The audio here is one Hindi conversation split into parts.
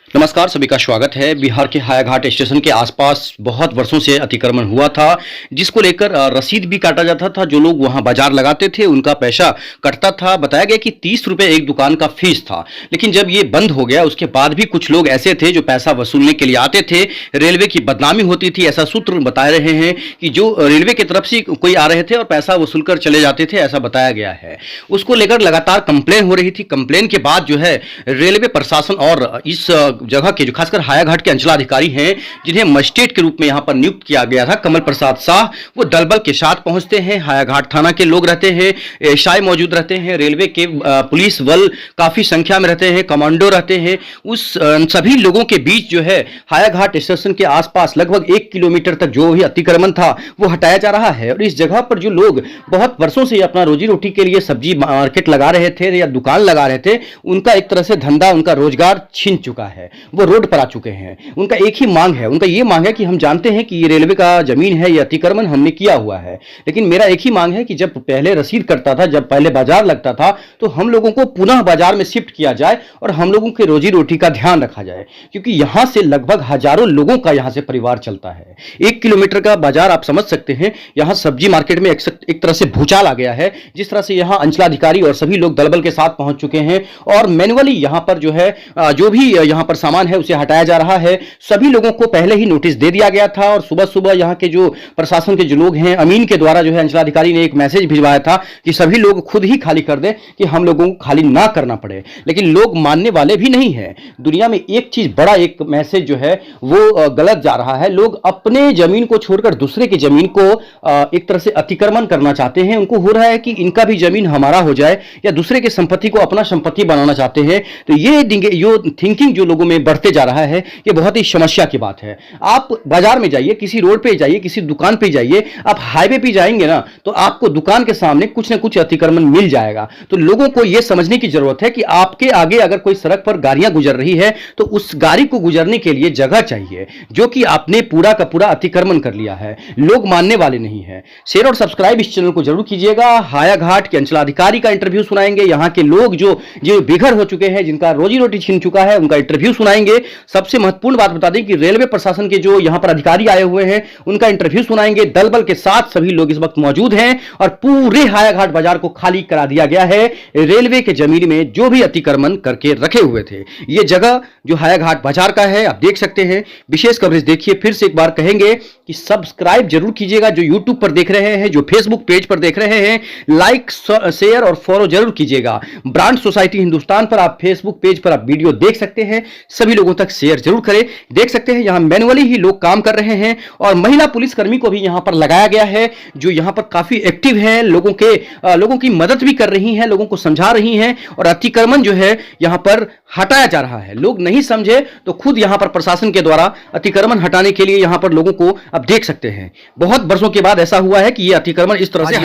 नमस्कार, सभी का स्वागत है। बिहार के हायाघाट स्टेशन के आसपास बहुत वर्षों से अतिक्रमण हुआ था, जिसको लेकर रसीद भी काटा जाता था। जो लोग वहां बाजार लगाते थे उनका पैसा कटता था। बताया गया कि 30 रुपए एक दुकान का फीस था, लेकिन जब ये बंद हो गया उसके बाद भी कुछ लोग ऐसे थे जो पैसा वसूलने के लिए आते थे। रेलवे की बदनामी होती थी, ऐसा सूत्र बता रहे हैं कि जो रेलवे की तरफ से कोई आ रहे थे और पैसा वसूल कर चले जाते थे, ऐसा बताया गया है। उसको लेकर लगातार कंप्लेन हो रही थी। कंप्लेन के बाद जो है रेलवे प्रशासन और इस जगह के जो खासकर हायाघाट के अंचलाधिकारी हैं, जिन्हें मजिस्ट्रेट के रूप में यहां पर नियुक्त किया गया था, कमल प्रसाद शाह, वो दलबल के साथ पहुंचते हैं। हायाघाट थाना के लोग रहते हैं, एएसआई मौजूद रहते हैं, रेलवे के पुलिस बल काफी संख्या में रहते हैं, कमांडो रहते हैं। उस सभी लोगों के बीच जो है हायाघाट स्टेशन के आसपास लगभग 1 किलोमीटर तक जो भी अतिक्रमण था वो हटाया जा रहा है। और इस जगह पर जो लोग बहुत वर्षों से अपना रोजी रोटी के लिए सब्जी मार्केट लगा रहे थे या दुकान लगा रहे थे, उनका एक तरह से धंधा, उनका रोजगार छीन चुका है। वो रोड पर आ चुके हैं। उनका एक ही मांग है, उनका ये मांग है कि हम जानते हैं कि ये रेलवे का जमीन है, ये अतिक्रमण हमने किया हुआ है, लेकिन मेरा एक ही मांग है कि जब पहले रसीद कटता था, जब पहले बाजार लगता था, तो हम लोगों को पुनः बाजार में शिफ्ट किया जाए और हम लोगों के रोजी रोटी का ध्यान रखा जाए, क्योंकि यहां से लगभग हजारों लोगों का यहां से परिवार चलता है। 1 किलोमीटर का बाजार आप समझ सकते हैं। यहां सब्जी मार्केट में एक तरह से भूचाल आ गया है। जिस तरह से यहां अंचलाधिकारी और सभी लोग दलबल के साथ पहुंच चुके हैं और मैन्युअली यहां पर जो है जो भी यहां पर सामान है उसे हटाया जा रहा है। सभी लोगों को पहले ही नोटिस दे दिया गया था और सुबह सुबह यहां के जो प्रशासन के जो लोग हैं, अमीन के द्वारा जो है अंचलाधिकारी ने एक मैसेज भिजवाया था कि सभी लोग खुद ही खाली कर दें, कि हम लोगों को खाली ना करना पड़े। लेकिन लोग मानने वाले भी नहीं है। दुनिया में एक चीज बड़ा, एक मैसेज जो है वो गलत जा रहा है। लोग अपने जमीन को छोड़कर दूसरे की जमीन को एक तरह से अतिक्रमण करना चाहते हैं। उनको हो रहा है कि इनका भी जमीन हमारा हो जाए, या दूसरे की संपत्ति को अपना संपत्ति बनाना चाहते हैं। तो ये थिंकिंग जो लोगों में बढ़ते जा रहा है, ये बहुत ही समस्या की बात है। आप बाजार में जाइए, किसी रोड पे जाइए, किसी दुकान पे जाइए, आप हाईवे पे जाएंगे ना, तो आपको दुकान के सामने कुछ ना कुछ अतिक्रमण मिल जाएगा। तो लोगों को यह समझने की जरूरत है कि आपके आगे अगर कोई सड़क पर गाड़ियां गुजर रही है, तो उस गाड़ी को गुजरने के लिए जगह चाहिए, जो कि आपने पूरा का पूरा अतिक्रमण कर लिया है। लोग मानने वाले नहीं है। शेयर और सब्सक्राइब इस चैनल को जरूर कीजिएगा। हायाघाट के अंचलाधिकारी का इंटरव्यू सुनाएंगे, यहां के लोग जो बेघर हो चुके हैं, जिनका रोजी रोटी छीन चुका है, उनका इंटरव्यू सुनाएंगे। सबसे महत्वपूर्ण बात बता दें कि रेलवे प्रशासन के जो यहां पर अधिकारी आए हुए हैं, उनका इंटरव्यू सुनाएंगे। दलबल के साथ सभी लोग इस वक्त मौजूद हैं और पूरे हायाघाट बाजार को खाली करा दिया गया है रेलवे के जमीन में जो भी अतिक्रमण करके रखे हुए थे। यह जगह जो हायाघाट बाजार का है, आप देख सकते हैं। विशेष कवरेज देखिए। फिर से एक बार कहेंगे कि सब्सक्राइब जरूर कीजिएगा। जो यूट्यूब पर देख रहे हैं, जो फेसबुक पेज पर देख रहे हैं, लाइक, शेयर और फॉलो जरूर कीजिएगा। ब्रांड सोसाइटी हिंदुस्तान पर आप फेसबुक पेज पर आप वीडियो देख सकते हैं। सभी लोगों तक शेयर जरूर करें। देख सकते हैं यहां मैन्युअली ही लोग काम कर रहे हैं और महिला पुलिसकर्मी को भी यहां पर लगाया गया है, जो यहां पर काफी एक्टिव है, लोगों की मदद भी कर रही हैं, लोगों को समझा रही हैं और अतिक्रमण जो है यहां पर हटाया जा रहा है। लोग नहीं समझे तो खुद यहां पर प्रशासन के द्वारा अतिक्रमण हटाने के लिए यहां पर लोगों को अब देख सकते हैं। बहुत वर्षों के बाद ऐसा हुआ है कि यह अतिक्रमण इस तरह से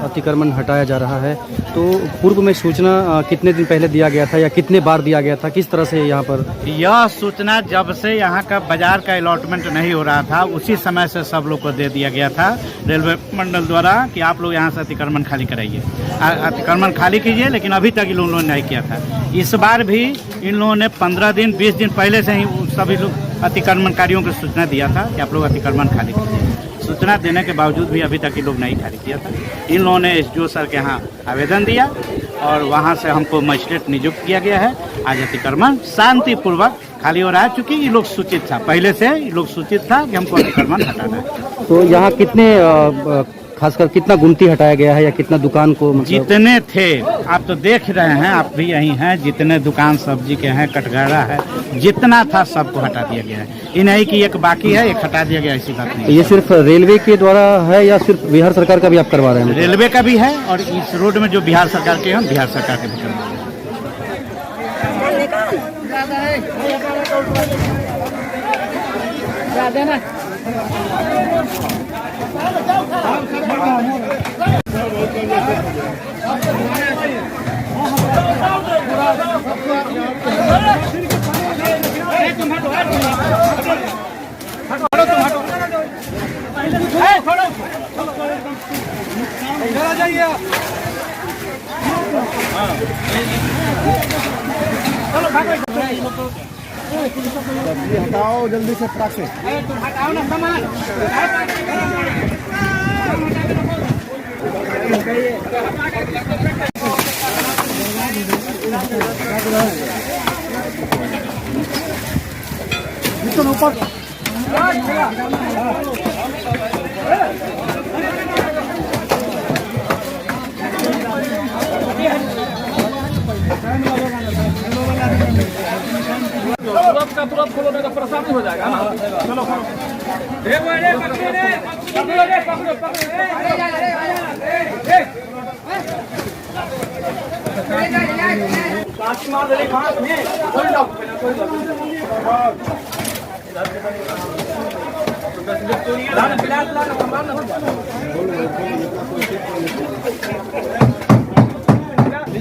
अतिक्रमण हटाया जा रहा है। तो पूर्व में सूचना कितने दिन पहले दिया गया था या कितने बार दिया गया था, किस तरह से यहाँ पर? यह सूचना जब से यहाँ का बाजार का अलॉटमेंट नहीं हो रहा था, उसी समय से सब लोग को दे दिया गया था रेलवे मंडल द्वारा कि आप लोग यहाँ से अतिक्रमण खाली कराइए, अतिक्रमण खाली कीजिए। लेकिन अभी तक इन लोगों ने नहीं किया था। इस बार भी इन लोगों ने 15 दिन 20 दिन पहले से ही सभी लोग अतिक्रमणकारियों को सूचना दिया था कि आप लोग अतिक्रमण खाली कीजिए। सूचना देने के बावजूद भी अभी तक ये लोग नहीं खाली किया था। इन लोगों ने एसडीओ सर के यहाँ आवेदन दिया और वहाँ से हमको मजिस्ट्रेट नियुक्त किया गया है। आज अतिक्रमण शांतिपूर्वक खाली हो रहा है, क्योंकि ये लोग सूचित था, पहले से ये लोग सूचित था कि हमको अतिक्रमण हटाना है। तो यहाँ कितने खासकर कितना गुमती हटाया गया है या कितना दुकान को, मतलब? जितने थे आप तो देख रहे हैं, आप भी यहीं हैं, जितने दुकान सब्जी के हैं, कटघरा है, जितना था सबको हटा दिया गया है। ये नहीं कि एक बाकी है, एक हटा दिया गया, ऐसी बात नहीं। ये सिर्फ रेलवे के द्वारा है या सिर्फ बिहार सरकार का भी आप करवा रहे हैं? रेलवे का भी है और इस रोड में जो बिहार सरकार के हैं, बिहार सरकार के भी करवा रहे हैं। हटाओ जल्दी से फटाक से।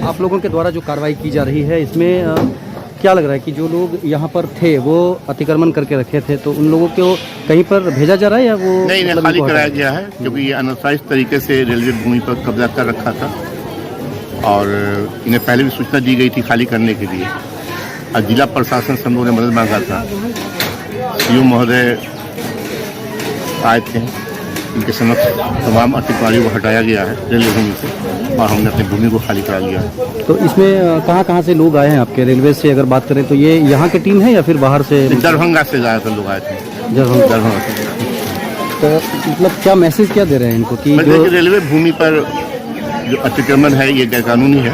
आप लोगों के द्वारा जो कार्रवाई की जा रही है इसमें क्या लग रहा है कि जो लोग यहाँ पर थे वो अतिक्रमण करके रखे थे, तो उन लोगों को कहीं पर भेजा जा रहा है या वो नहीं, इन्हें मतलब खाली इनको कराया हटाया? गया है क्योंकि ये अनऑथराइज तरीके से रेलवे भूमि पर कब्जा कर रखा था और इन्हें पहले भी सूचना दी गई थी खाली करने के लिए। और जिला प्रशासन से हम लोगों ने मदद मांगा था। सीओ महोदय आए थे, इनके समक्ष तमाम अतिक्रमणियों को हटाया गया है रेलवे भूमि से और हमने अपनी भूमि को खाली करा लिया है। तो इसमें कहाँ से लोग आए हैं आपके? रेलवे से अगर बात करें तो ये यहाँ की टीम है या फिर बाहर से? दरभंगा से ज़्यादातर लोग आए थे। दरभंगा से। तो मतलब क्या मैसेज क्या दे रहे हैं इनको कि मतलब कि रेलवे भूमि पर जो अतिक्रमण है ये गैरकानूनी है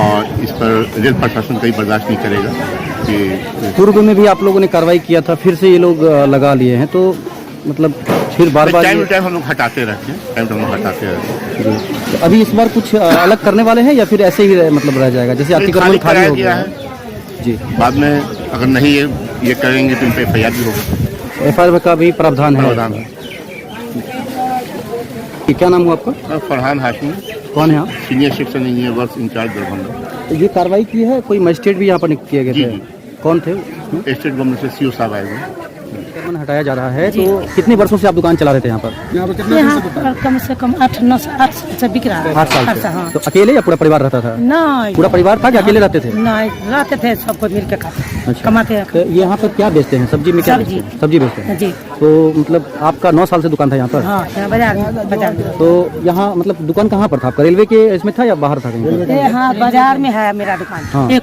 और इस पर रेल प्रशासन कहीं बर्दाश्त नहीं करेगा। कि पूर्व में भी आप लोगों ने कार्रवाई किया था, फिर से ये लोग लगा लिए हैं, तो मतलब फिर बार टाइम टू टाइम हम लोग हटाते रहते हैं, टाइम टू टाइम हटाते रहते हैं। तो अभी इस बार कुछ अलग करने वाले हैं या फिर ऐसे ही मतलब रह जाएगा जैसे अतिक्रमण खाली हो गया है जी? बाद में अगर नहीं ये करेंगे तो इन पर FIR भी होगा। FIR का भी प्रावधान है? प्रावधान है। क्या नाम हुआ आपका? फरहान हाशिमी। कौन है आप? Senior section engineer works incharge Darbhanga. तो ये कार्रवाई की है, कोई मजिस्ट्रेट भी यहाँ पर नियुक्त किए गए जी, थे? जी। कौन थे? स्टेट गवर्नमेंट से CO साहब आए हुए। अतिक्रमण हटाया जा रहा है, तो कितने वर्षों से आप दुकान चला रहे थे यहाँ पर? यहाँ पर कम से कम 8 से बिक रहा है। 8 साल से? हाँ। तो अकेले या पूरा परिवार रहता था? नहीं, पूरा परिवार था कि अकेले रहते थे? नहीं, रहते थे सबको मिल के खाते, अच्छा। कमाते हैं। तो ये यहाँ पर क्या बेचते हैं? सब्जी में क्या सब्जी। बेचते हैं? सब्जी बेचते हैं जी। तो मतलब आपका 9 साल से दुकान था यहाँ पर? हाँ, यहाँ बाजार में। तो यहाँ मतलब दुकान कहाँ पर था आपका? रेलवे के इसमें था या बाहर था कहीं? हाँ, बाजार में है मेरा दुकान। हाँ। एक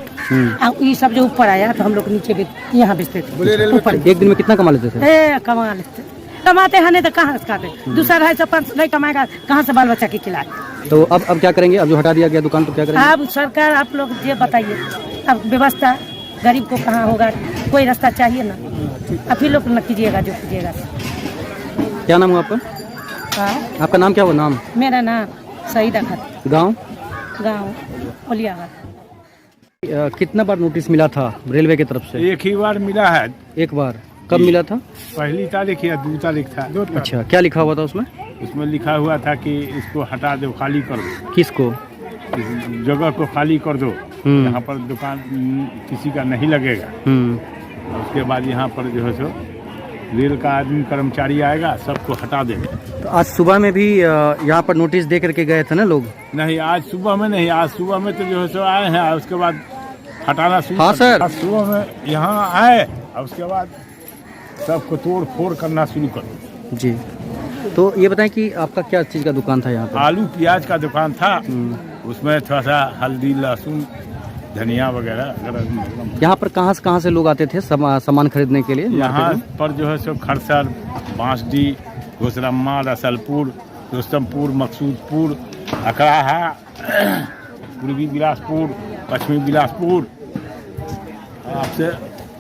ये सब जो ऊपर आया तो हम लोग नीचे भी यहाँ बेचते थे ऊपर। एक दिन में कितना कमा लेते थे? कमा लेते, कमाते हैं नहीं तो कहाँ से खाते? दूसरा 250-500 नहीं कमाएगा, कहाँ से बाल बच्चा की खिलाए? तो अब क्या करेंगे? अब जो हटा दिया गया दुकान तो क्या करेंगे? अब सरकार आप लोग ये बताइए, अब व्यवस्था गरीब को कहाँ होगा? कोई रास्ता चाहिए ना, आप ही लोग न कीजिएगा जो कीजिएगा। क्या नाम हुआ आपका? हाँ, आपका नाम क्या हुआ? नाम? मेरा नाम सईदा खातून, गाँव ओलियागढ़। कितना बार नोटिस मिला था रेलवे की तरफ से? एक ही बार मिला है। एक बार? कब मिला था? पहली तारीख या 2 तारीख था। अच्छा, क्या लिखा हुआ था उसमें? उसमें लिखा हुआ था कि इसको हटा दो, खाली कर दो, किसको? इस जगह को खाली कर दो, यहाँ पर दुकान किसी का नहीं लगेगा। उसके बाद यहाँ पर जो है सो रेल का आदमी कर्मचारी आएगा, सबको हटा देगा। तो आज सुबह में भी यहाँ पर नोटिस दे करके गए थे ना लोग? नहीं, आज सुबह में नहीं, आज सुबह में तो जो है सो आए हैं, उसके बाद हटाना शुरू। हाँ सर। आज सुबह में यहाँ आए और उसके बाद सबको तोड़ फोड़ करना शुरू कर दो। जी। तो ये बताएं कि आपका क्या चीज़ का दुकान था यहाँ पर? आलू प्याज का दुकान था, उसमें थोड़ा सा हल्दी लहसुन धनिया वगैरह। यहाँ पर कहाँ से लोग आते थे सामान खरीदने के लिए? यहाँ पर जो है सो खरसर, बांसडी, घोसरम्मा, रसलपुर, दोस्तमपुर, मकसूदपुर, अकराहा, पूर्वी बिलासपुर, पश्चिमी बिलासपुर, आपसे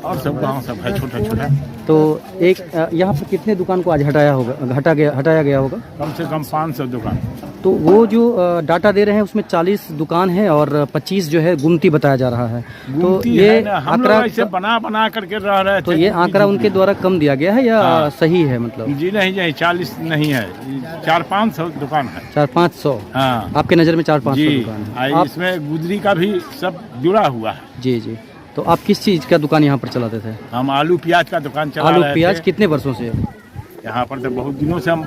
और सब गाँव सब है छोटा छोटा। तो एक यहाँ पर कितने दुकान को आज हटाया गया होगा? कम से कम 500 दुकान। तो वो जो डाटा दे रहे हैं उसमें 40 दुकान है और 25 जो है गुमती बताया जा रहा है। तो ये आंकड़ा ऐसे बना करके रह रहे थे। तो ये आंकड़ा उनके द्वारा कम दिया गया है या सही है? मतलब जी नहीं, 40 नहीं है, 400-500 दुकान है। 400-500? हाँ, आपके नज़र में 400-500 दुकान है? इसमें गुदरी का भी सब जुड़ा हुआ है। जी जी। तो आप किस चीज़ का दुकान यहाँ पर चलाते थे? हम आलू प्याज का दुकान चला रहे थे। आलू प्याज कितने वर्षों से? यहाँ पर तो बहुत दिनों से हम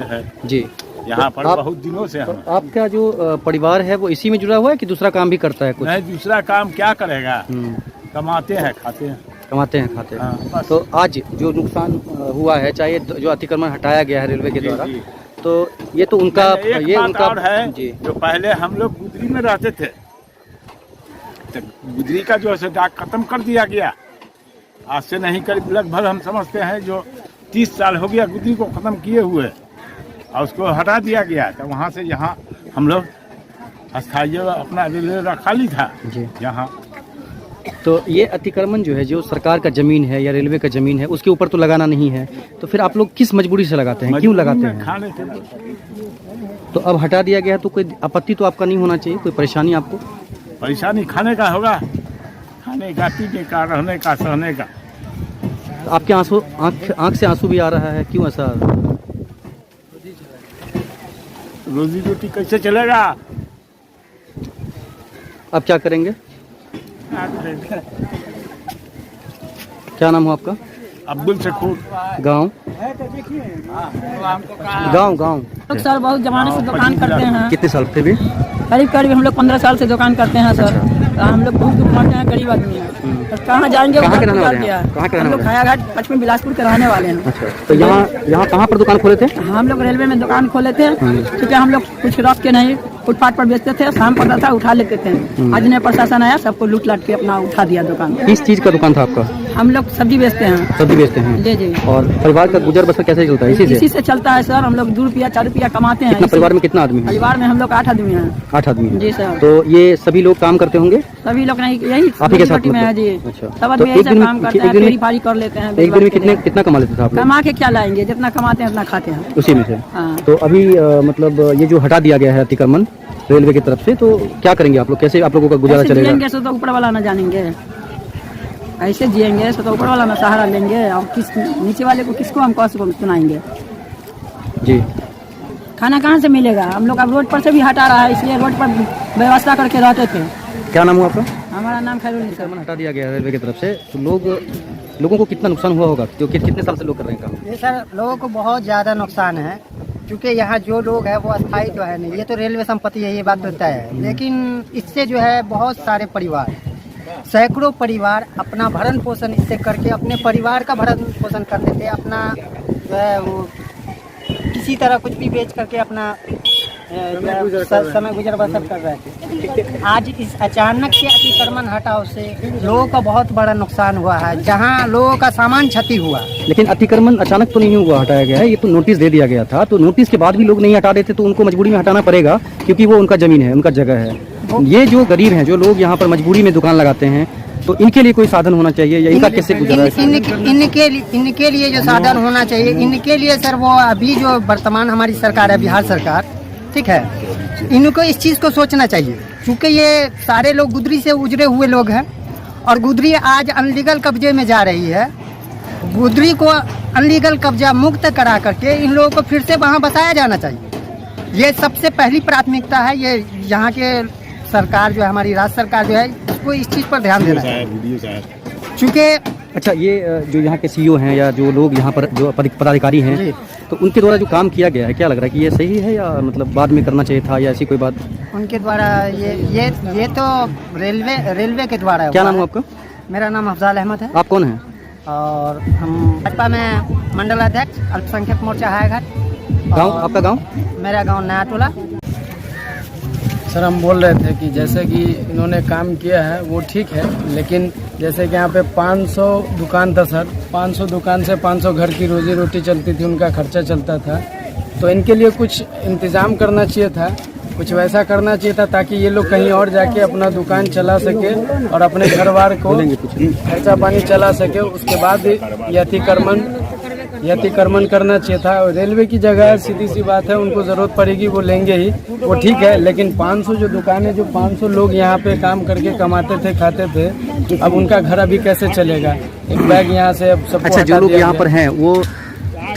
है जी। यहाँ पर बहुत दिनों से हम। तो आपका जो परिवार है वो इसी में जुड़ा हुआ है कि दूसरा काम भी करता है कुछ? नहीं, दूसरा काम क्या करेगा, कमाते हैं खाते हैं। कमाते हैं खाते हाँ, हैं। बस। तो आज जो नुकसान हुआ है, चाहे जो अतिक्रमण हटाया गया है रेलवे के द्वारा, तो ये तो उनका एक ये बात उनका और है जी जो पहले हम लोग गुदरी में रहते थे, तो गुदरी का जो है डाक खत्म कर दिया गया। आज से नहीं करीब लगभग हम समझते हैं जो 30 साल हो गया गुदरी को खत्म किए हुए, और उसको हटा दिया गया। तो वहाँ से यहाँ हम लोग अस्थायी अपना रेलवे खाली था जी। यहाँ। तो ये अतिक्रमण जो है, जो सरकार का जमीन है या रेलवे का जमीन है, उसके ऊपर तो लगाना नहीं है, तो फिर आप लोग किस मजबूरी से लगाते हैं, क्यों लगाते हैं? खाने के लिए तो अब हटा दिया गया है, तो कोई आपत्ति तो आपका नहीं होना चाहिए, कोई परेशानी आपको? परेशानी खाने का होगा, खाने का, पीने का, रहने का, सहने का। तो आपके आंख से आंसू भी आ रहा है, क्यों ऐसा? रोजी रोटी कैसे चलेगा? अब क्या करेंगे? क्या नाम हो आपका? अब्दुल शकूर। गांव गांव लोग सर बहुत जमाने से दुकान करते हैं। कितने साल से भी? करीब करीब हम लोग 15 साल से दुकान करते हैं सर। हम लोग दूर दूर पहुँचते हैं, गरीब आदमी हैं। तो कहाँ जाएंगे? कहाँ के रहने वाले हैं? गया। कहाँ के रहने हम लोग वाले हैं? खायाघाट पश्चिमी बिलासपुर के रहने वाले हैं। अच्छा, तो यहाँ कहाँ पर दुकान खोले थे? हम लोग रेलवे में दुकान खोले थे, क्योंकि हम लोग कुछ रख के नहीं फुटपाथ पर बेचते थे, शाम पड़ता था उठा लेते थे। आज नया प्रशासन आया, सबको लूट लाट के अपना उठा दिया दुकान। किस चीज का दुकान था आपका? हम लोग सब्जी बेचते हैं। सब्जी बेचते हैं। जी जी। और परिवार का गुजर बसर कैसे चलता है? इसी से चलता है सर। हम लोग 2 रुपया 4 रुपया कमाते हैं। कितना परिवार में कितना आदमी है? परिवार में हम लोग 8 आदमी हैं। 8 आदमी है। जी सर। तो ये सभी लोग काम करते होंगे? सभी लोग नहीं, यही आप ही के साथ रोटी में है जी। अच्छा। सब आदमी तो ऐसा काम करते हैं, फेरी फारी कर लेते हैं। एक दिन में कितना कमा लेते थे आप लोग? कमा के क्या लाएंगे? जितना कमाते हैं उतना खाते हैं। उसी में से? हाँ। तो अभी मतलब ये जो हटा दिया गया है अतिक्रमण रेलवे की तरफ से, तो क्या करेंगे आप लोग? कैसे आप लोगों का गुजारा ऐसे चलेगा? जिएंगे तो ऊपर वाला ना जानेंगे, ऐसे जिएंगे तो ऊपर वाला ना सहारा लेंगे, और किस नीचे वाले को किसको हम कौन से सुनाएंगे? जी। खाना कहाँ से मिलेगा? हम लोग अब रोड पर से भी हटा रहा है, इसलिए रोड पर व्यवस्था करके रहते थे। क्या नाम हुआ आपका? हमारा नाम खैरुल सर। अतिक्रमण हटा दिया गया है रेलवे की तरफ से, तो लोगों को कितना नुकसान हुआ होगा? जो कितने साल से लोग कर रहे हैं काम? ये सर लोगों को बहुत ज़्यादा नुकसान है, क्योंकि यहाँ जो लोग हैं वो अस्थायी तो है नहीं। ये तो रेलवे संपत्ति है, ये बात तो तय है, लेकिन इससे जो है बहुत सारे परिवार, सैकड़ों परिवार अपना भरण पोषण इससे करके अपने परिवार का भरण पोषण करते थे। अपना जो है वो किसी तरह कुछ भी बेच करके अपना समय गुजर बसर कर रहे थे। आज इस अचानक से अतिक्रमण हटाव से लोगों का बहुत बड़ा नुकसान हुआ है, जहां लोगों का सामान क्षति हुआ। लेकिन अतिक्रमण अचानक तो नहीं हुआ, हटाया गया है, ये तो नोटिस दे दिया गया था। तो नोटिस के बाद भी लोग नहीं हटा देते, तो उनको मजबूरी में हटाना पड़ेगा, क्योंकि वो उनका जमीन है, उनका जगह है। ये जो गरीब हैं, जो लोग यहाँ पर मजबूरी में दुकान लगाते हैं, तो इनके लिए कोई साधन होना चाहिए, या इनका कैसे गुजारा है? इनके लिए जो साधन होना चाहिए, इनके लिए सर वो अभी जो वर्तमान हमारी सरकार है, बिहार सरकार, ठीक है, इनको इस चीज़ को सोचना चाहिए, क्योंकि ये सारे लोग गुदरी से उजरे हुए लोग हैं, और गुदरी आज अनलीगल कब्जे में जा रही है। गुदरी को अनलीगल कब्जा मुक्त करा करके इन लोगों को फिर से वहाँ बसाया जाना चाहिए। ये सबसे पहली प्राथमिकता है। ये यहाँ के सरकार जो है, हमारी राज्य सरकार जो है, इसको इस चीज़ पर ध्यान देना है, चूँकि अच्छा, ये जो यहाँ के सीईओ हैं या जो लोग यहाँ पर जो पदाधिकारी हैं, तो उनके द्वारा जो काम किया गया है, क्या लग रहा है कि ये सही है, या मतलब बाद में करना चाहिए था, या ऐसी कोई बात? उनके द्वारा ये तो रेलवे के द्वारा है। क्या नाम है आपका? मेरा नाम अफजाल अहमद है। आप कौन हैं? और हम भाजपा में मंडल अध्यक्ष, अल्पसंख्यक मोर्चा हायाघाट। गाँव आपका? गाँव? मेरा गाँव नया टोला। सर हम बोल रहे थे कि जैसे कि इन्होंने काम किया है वो ठीक है, लेकिन जैसे कि यहाँ पे 500 दुकान था सर, 500 दुकान से 500 घर की रोजी रोटी चलती थी, उनका खर्चा चलता था। तो इनके लिए कुछ इंतज़ाम करना चाहिए था, कुछ वैसा करना चाहिए था, ताकि ये लोग कहीं और जाके अपना दुकान चला सके और अपने घर बार को खर्चा पानी चला सके। उसके बाद ये अतिक्रमण करना चाहिए था। और रेलवे की जगह है, सीधी सी बात है, उनको ज़रूरत पड़ेगी वो लेंगे ही, वो ठीक है, लेकिन 500 जो दुकानें, जो 500 लोग यहाँ पे काम करके कमाते थे, खाते थे, अब उनका घर अभी कैसे चलेगा? एक बैग यहाँ से अब सब। अच्छा, जो लोग यहाँ पर हैं वो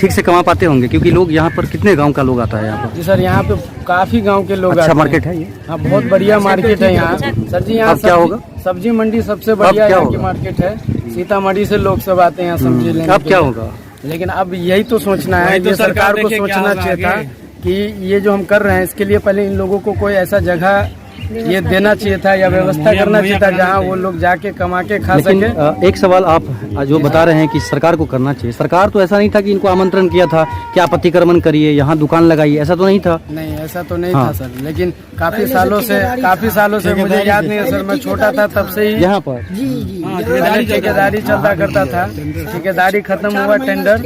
ठीक से कमा पाते होंगे, क्योंकि लोग यहाँ पर कितने गांव का लोग आता है यहाँ पर? जी सर, यहाँ पे काफी गांव के लोग। अच्छा मार्केट है ये? हाँ, बहुत बढ़िया मार्केट है यहाँ सर जी। यहाँ क्या होगा? सब्जी मंडी सबसे बढ़िया यहाँ की मार्केट है। सीतामढ़ी से लोग सब आते हैं यहाँ सब्जी लेने। अब क्या होगा? लेकिन अब यही तो सोचना है, ये सरकार को सोचना चाहिए था कि ये जो हम कर रहे हैं, इसके लिए पहले इन लोगों को कोई ऐसा जगह ये देना चाहिए था या व्यवस्था करना चाहिए था जहाँ वो लोग जाके कमा के खा लेकिन सके। एक सवाल आप जो बता रहे हैं कि सरकार को करना चाहिए, सरकार तो ऐसा नहीं था कि इनको आमंत्रण किया था कि आप अतिक्रमण करिए, यहाँ दुकान लगाइए, ऐसा तो नहीं था। नहीं, ऐसा तो नहीं हाँ। था सर, लेकिन काफी सालों से मुझे याद नहीं है सर, मैं छोटा था तब से ही यहाँ पर पहले ठेकेदारी चलता करता था। ठेकेदारी खत्म हुआ, टेंडर,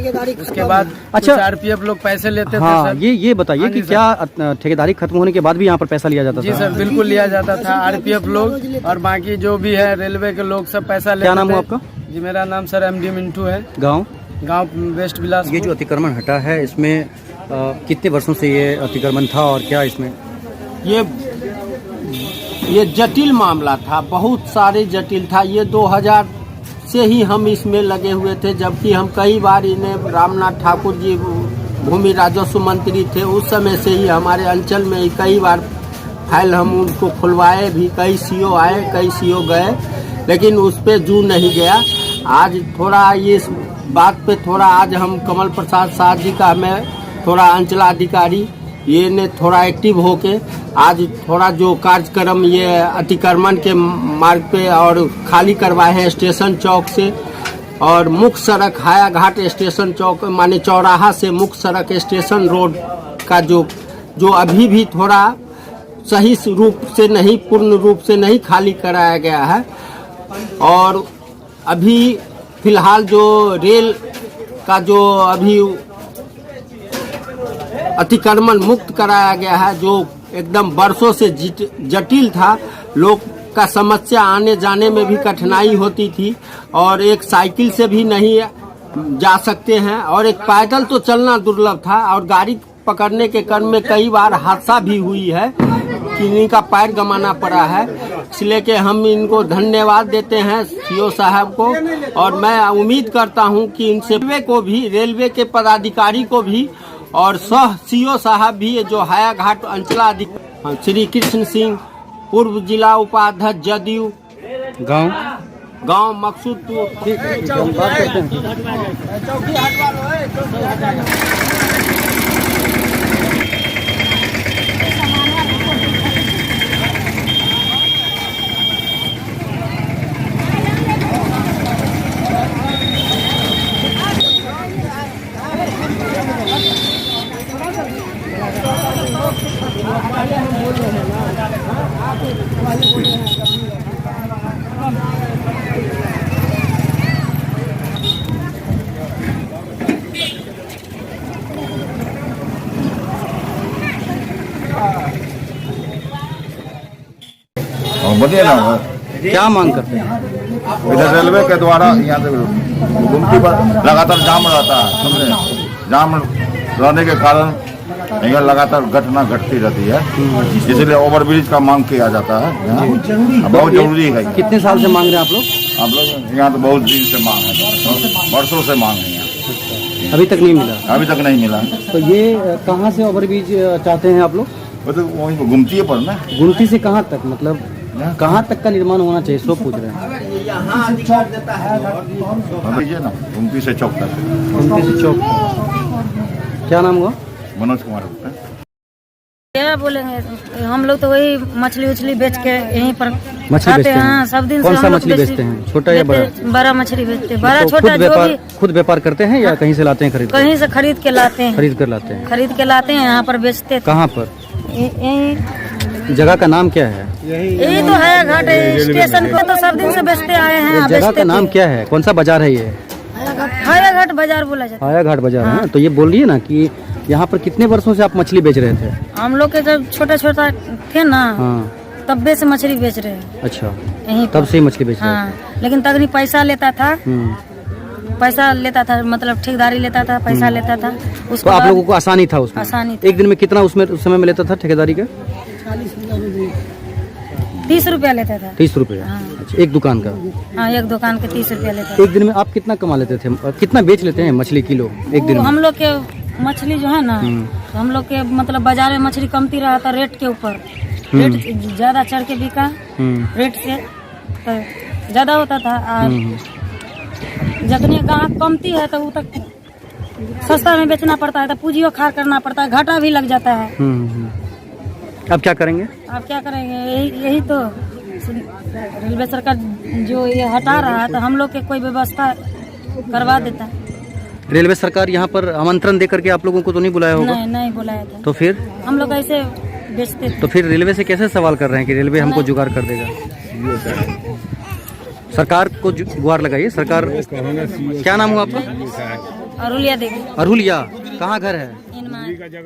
उसके बाद अच्छा। RPF लोग पैसे लेते थे हाँ, सर। ये बताइए कि जी क्या ठेकेदारी खत्म होने के बाद भी यहाँ पर पैसा लिया जाता जी था? सर, बिल्कुल लिया जाता था। RPF लोग और बाकी जो भी है रेलवे के लोग सब पैसा लेते थे। क्या नाम हुआ आपका? जी, मेरा नाम सर MD मिंटू है, गाँव गांव वेस्ट बिलास। ये जो अतिक्रमण हटा है इसमें कितने वर्षों से ये अतिक्रमण था और क्या इसमें? ये जटिल मामला था, बहुत सारे जटिल था। ये 2000 से ही हम इसमें लगे हुए थे, जबकि हम कई बार इन्हें रामनाथ ठाकुर जी भूमि राजस्व मंत्री थे, उस समय से ही हमारे अंचल में कई बार फाइल हम उनको खुलवाए भी। कई CO आए, कई CO गए, लेकिन उस पर जू नहीं गया। आज थोड़ा ये इस बात पे थोड़ा आज हम कमल प्रसाद शाह जी का मैं थोड़ा अंचलाधिकारी ये ने थोड़ा एक्टिव होके आज थोड़ा जो कार्यक्रम ये अतिक्रमण के मार्ग पे और खाली करवाए हैं स्टेशन चौक से, और मुख्य सड़क हायाघाट स्टेशन चौक माने चौराहा से मुख्य सड़क स्टेशन रोड का जो अभी भी थोड़ा सही रूप से नहीं, पूर्ण रूप से नहीं खाली कराया गया है। और अभी फिलहाल जो रेल का जो अभी अतिक्रमण मुक्त कराया गया है, जो एकदम बरसों से जटिल था, लोग का समस्या आने जाने में भी कठिनाई होती थी, और एक साइकिल से भी नहीं जा सकते हैं, और एक पैदल तो चलना दुर्लभ था, और गाड़ी पकड़ने के क्रम में कई बार हादसा भी हुई है, किन्हीं का पैर गंवाना पड़ा है। इसलिए कि हम इनको धन्यवाद देते हैं CO साहब को, और मैं उम्मीद करता हूं कि इनसे रेलवे के पदाधिकारी को भी और सह CO साहब भी जो हायाघाट अंचलाधिकारी श्री कृष्ण सिंह, पूर्व जिला उपाध्यक्ष जदयू, गांव मकसूदपुर। बोलिए ना, क्या मांग करते हैं? इधर रेलवे के द्वारा यहाँ से गुमटी पर लगातार जाम रहता है, समझे? जाम रहने के कारण यहाँ लगातार घटना घटती रहती है, इसलिए ओवरब्रिज का मांग किया जाता है। बहुत जरूरी है। कितने साल से मांग रहे हैं आप लोग? आप लोग यहाँ तो बहुत दिन से मांग है, वर्षों से मांग है यहाँ, अभी तक नहीं मिला? अभी तक नहीं मिला। तो ये कहाँ से ओवरब्रिज चाहते हैं आप लोग? वो तो वहीं पर गुमटी पर ना, गुमटी से कहाँ तक, मतलब कहाँ तक का निर्माण होना चाहिए, सो पूछ रहे हैं। ना गुमटी से चौक तक। गुमटी से चौक। क्या नाम हुआ? मनोज कुमार गुप्ता। क्या बोलेंगे, हम लोग तो वही मछली उछली बेच के यहीं पर मछली बेचते हैं? हाँ, सब दिन कौन से सा हम लोग मछली बेचते हैं, छोटा या बड़ा? बड़ा मछली बेचते हैं, बड़ा तो छोटा जो भी। खुद व्यापार करते हैं या कहीं से लाते हैं खरीद? कहीं से खरीद के लाते हैं। खरीद कर लाते हैं। खरीद के लाते हैं, यहाँ पर बेचते। कहाँ पर? यही जगह का नाम क्या है? यही तो है घाट स्टेशन को तो सब दिन से बेचते आए हैं। जगह का नाम क्या है? कौन सा बाजार है ये? हायाघाट बाजार बोला जाता है। हायाघाट बाजार है। तो ये बोलिए ना कि यहाँ पर कितने वर्षों से आप मछली बेच रहे थे? हम लोग के जब छोटा छोटा थे ना, हाँ। तब्बे से मछली बेच रहे हैं। अच्छा, यहीं तब से ही मछली बेच रहे हाँ, लेकिन तगनी पैसा लेता था। पैसा लेता था, मतलब ठेकेदारी लेता था, पैसा लेता था। तो आप लोगों को आसानी था उसमें? आसानी था। एक दिन में कितना उसमें उस समय में लेता था ठेकेदारी का? 30 रुपया लेता था। 30 रुपया? हाँ। अच्छा, एक दुकान का? हाँ, एक दुकान के 30 रुपया लेता था। एक दिन में आप कितना कमा लेते थे, कितना बेच लेते हैं मछली किलो एक दिन में? हम लोग के मछली जो है ना, तो हम लोग के मतलब बाजार में मछली कमती रहा था, रेट के ऊपर रेट ज्यादा चढ़ के बिका, रेट से तो ज्यादा होता था। जितनी ग्राहक कमती है तो वो तक सस्ता में बेचना पड़ता है, तो पूंजियों खार करना पड़ता है, घाटा भी लग जाता है। अब क्या करेंगे? आप क्या करेंगे? यही तो रेलवे सरकार जो ये हटा रहा है, तो हम लोग के कोई व्यवस्था करवा देता। रेलवे सरकार यहाँ पर आमंत्रण देकर के आप लोगों को तो नहीं बुलाया होगा? नहीं बुलाया था। तो फिर हम लोग ऐसे बेचते थे। तो फिर रेलवे से कैसे सवाल कर रहे हैं कि रेलवे हमको जुगाड़ कर देगा? सरकार को गुहार लगाइए। सरकार, क्या नाम हुआ आपका? अरुलिया देवी। अरुलिया, कहाँ घर है? इनमार।